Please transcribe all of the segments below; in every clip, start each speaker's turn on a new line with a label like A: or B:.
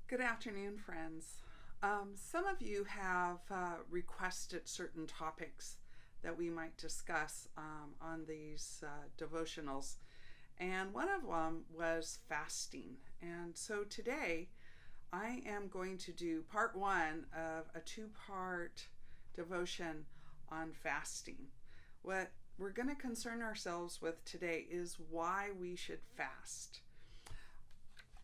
A: Good afternoon, friends. Some of you have requested certain topics that we might discuss on these devotionals, and one of them was fasting. And so today I am going to do part one of a two-part devotion on fasting. What we're going to concern ourselves with today is why we should fast.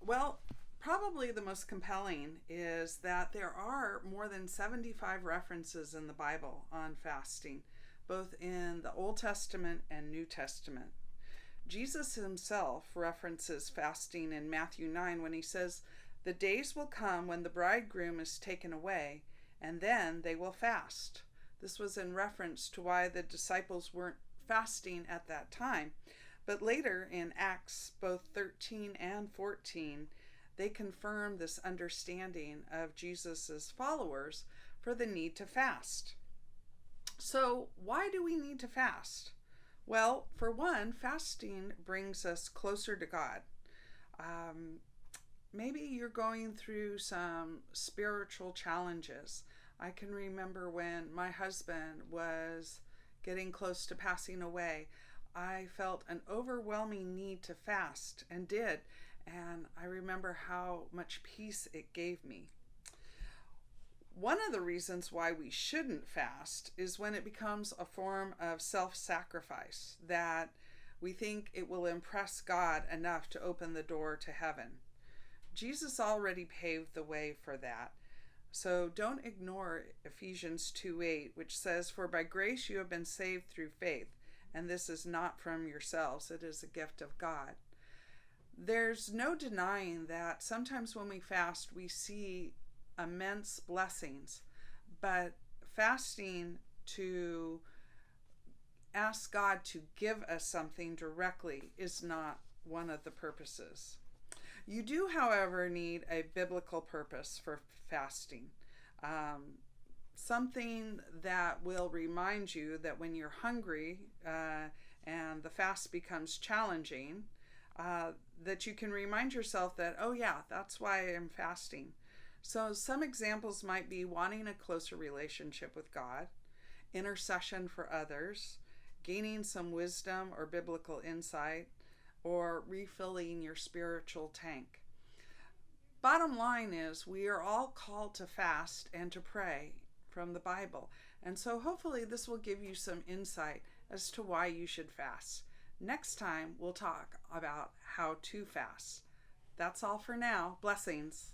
A: Well, probably the most compelling is that there are more than 75 references in the Bible on fasting, both in the Old Testament and New Testament. Jesus himself references fasting in Matthew 9 when he says, "The days will come when the bridegroom is taken away, and then they will fast." This was in reference to why the disciples weren't fasting at that time. But later in Acts, both 13 and 14, they confirm this understanding of Jesus's followers for the need to fast. So, why do we need to fast? Well, for one, fasting brings us closer to God. Maybe you're going through some spiritual challenges. I can remember when my husband was getting close to passing away, I felt an overwhelming need to fast and did. And I remember how much peace it gave me. One of the reasons why we shouldn't fast is when it becomes a form of self-sacrifice, that we think it will impress God enough to open the door to heaven. Jesus already paved the way for that. So don't ignore Ephesians 2:8, which says, "For by grace you have been saved through faith, and this is not from yourselves, it is a gift of God." There's no denying that sometimes when we fast, we see immense blessings, but fasting to ask God to give us something directly is not one of the purposes. You do, however, need a biblical purpose for fasting. Something that will remind you that when you're hungry and the fast becomes challenging, that you can remind yourself that, oh yeah, that's why I'm fasting. So some examples might be wanting a closer relationship with God, intercession for others, gaining some wisdom or biblical insight, or refilling your spiritual tank. Bottom line is we are all called to fast and to pray from the Bible. And so hopefully this will give you some insight as to why you should fast. Next time, we'll talk about how to fast. That's all for now. Blessings.